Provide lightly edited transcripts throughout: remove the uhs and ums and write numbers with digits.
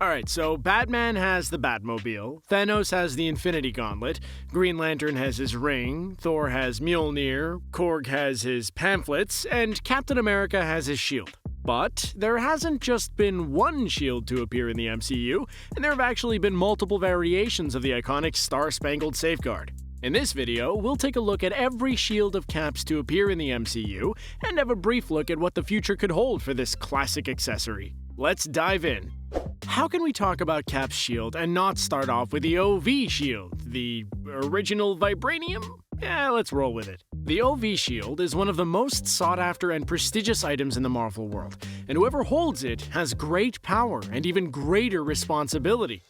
Alright, so Batman has the Batmobile, Thanos has the Infinity Gauntlet, Green Lantern has his ring, Thor has Mjolnir, Korg has his pamphlets, and Captain America has his shield. But there hasn't just been one shield to appear in the MCU, and there have actually been multiple variations of the iconic Star-Spangled Safeguard. In this video, we'll take a look at every shield of Cap's to appear in the MCU, and have a brief look at what the future could hold for this classic accessory. Let's dive in. How can we talk about Cap's shield and not start off with the OV shield, the original Vibranium? Yeah, let's roll with it. The OV shield is one of the most sought-after and prestigious items in the Marvel world, and whoever holds it has great power and even greater responsibility.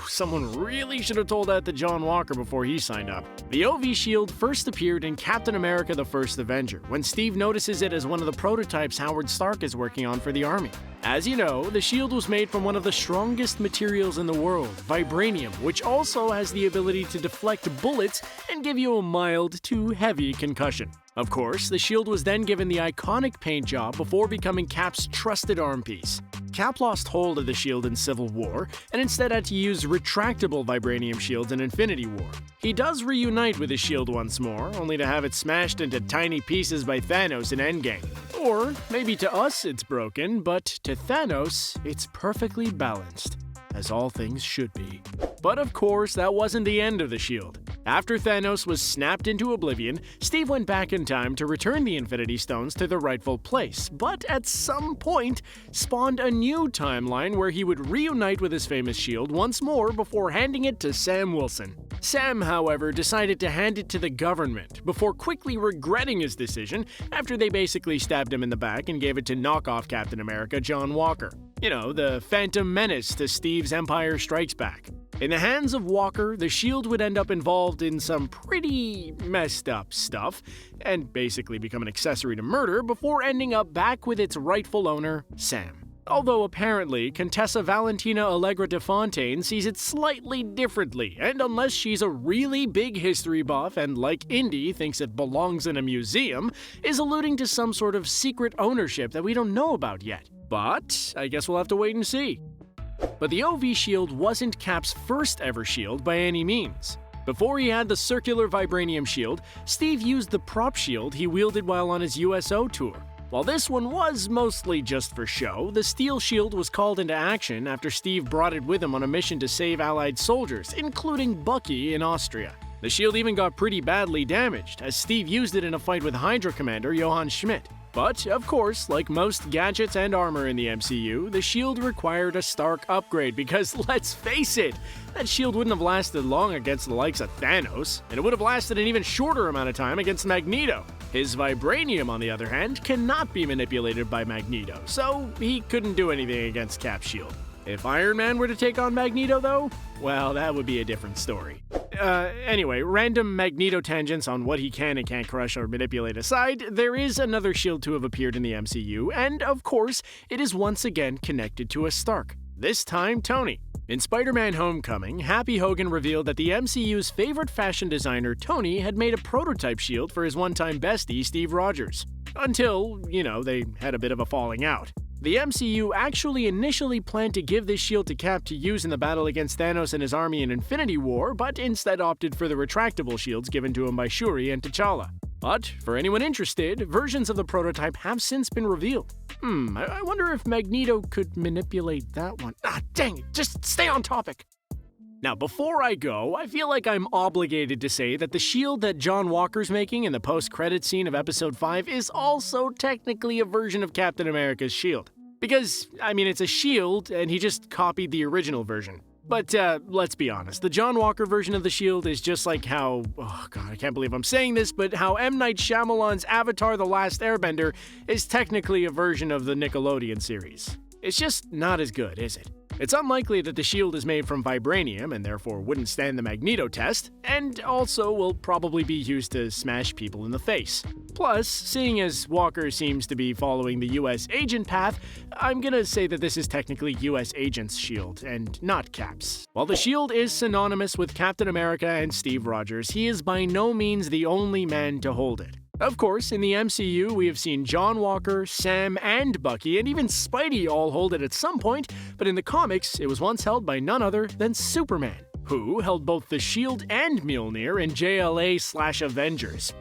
Someone really should have told that to John Walker before he signed up. The OV shield first appeared in Captain America: The First Avenger, when Steve notices it as one of the prototypes Howard Stark is working on for the army. As you know, the shield was made from one of the strongest materials in the world, Vibranium, which also has the ability to deflect bullets and give you a mild to heavy concussion. Of course, the shield was then given the iconic paint job before becoming Cap's trusted arm piece. Cap lost hold of the shield in Civil War, and instead had to use retractable Vibranium shields in Infinity War. He does reunite with his shield once more, only to have it smashed into tiny pieces by Thanos in Endgame. Or maybe to us it's broken, but to Thanos it's perfectly balanced, as all things should be. But of course, that wasn't the end of the shield. After Thanos was snapped into oblivion, Steve went back in time to return the Infinity Stones to their rightful place, but at some point spawned a new timeline where he would reunite with his famous shield once more before handing it to Sam Wilson. Sam, however, decided to hand it to the government, before quickly regretting his decision after they basically stabbed him in the back and gave it to knockoff Captain America John Walker. You know, the Phantom Menace to Steve's Empire Strikes Back. In the hands of Walker, the shield would end up involved in some pretty messed up stuff, and basically become an accessory to murder before ending up back with its rightful owner, Sam. Although apparently, Contessa Valentina Allegra de Fontaine sees it slightly differently, and unless she's a really big history buff and, like Indy, thinks it belongs in a museum, is alluding to some sort of secret ownership that we don't know about yet. But I guess we'll have to wait and see. But the OV shield wasn't Cap's first ever shield by any means. Before he had the circular Vibranium shield, Steve used the prop shield he wielded while on his USO tour. While this one was mostly just for show, the steel shield was called into action after Steve brought it with him on a mission to save Allied soldiers, including Bucky in Austria. The shield even got pretty badly damaged, as Steve used it in a fight with Hydra commander Johann Schmidt. But, of course, like most gadgets and armor in the MCU, the shield required a Stark upgrade because, let's face it, that shield wouldn't have lasted long against the likes of Thanos, and it would have lasted an even shorter amount of time against Magneto. His Vibranium, on the other hand, cannot be manipulated by Magneto, so he couldn't do anything against Cap's shield. If Iron Man were to take on Magneto, though, well, that would be a different story. Anyway, random Magneto tangents on what he can and can't crush or manipulate aside, there is another shield to have appeared in the MCU, and of course, it is once again connected to a Stark. This time, Tony. In Spider-Man: Homecoming, Happy Hogan revealed that the MCU's favorite fashion designer, Tony, had made a prototype shield for his one-time bestie, Steve Rogers. Until, they had a bit of a falling out. The MCU actually initially planned to give this shield to Cap to use in the battle against Thanos and his army in Infinity War, but instead opted for the retractable shields given to him by Shuri and T'Challa. But, for anyone interested, versions of the prototype have since been revealed. I wonder if Magneto could manipulate that one. Dang it, just stay on topic! Now, before I go, I feel like I'm obligated to say that the shield that John Walker's making in the post-credit scene of Episode 5 is also technically a version of Captain America's shield. Because, it's a shield, and he just copied the original version. But, let's be honest, the John Walker version of the shield is just like how, oh god, I can't believe I'm saying this, but how M. Night Shyamalan's Avatar: The Last Airbender is technically a version of the Nickelodeon series. It's just not as good, is it? It's unlikely that the shield is made from Vibranium and therefore wouldn't stand the Magneto test, and also will probably be used to smash people in the face. Plus, seeing as Walker seems to be following the US agent path, I'm gonna say that this is technically US agent's shield, and not Cap's. While the shield is synonymous with Captain America and Steve Rogers, he is by no means the only man to hold it. Of course, in the MCU, we have seen John Walker, Sam, and Bucky, and even Spidey all hold it at some point, but in the comics, it was once held by none other than Superman, who held both the Shield and Mjolnir in JLA/Avengers.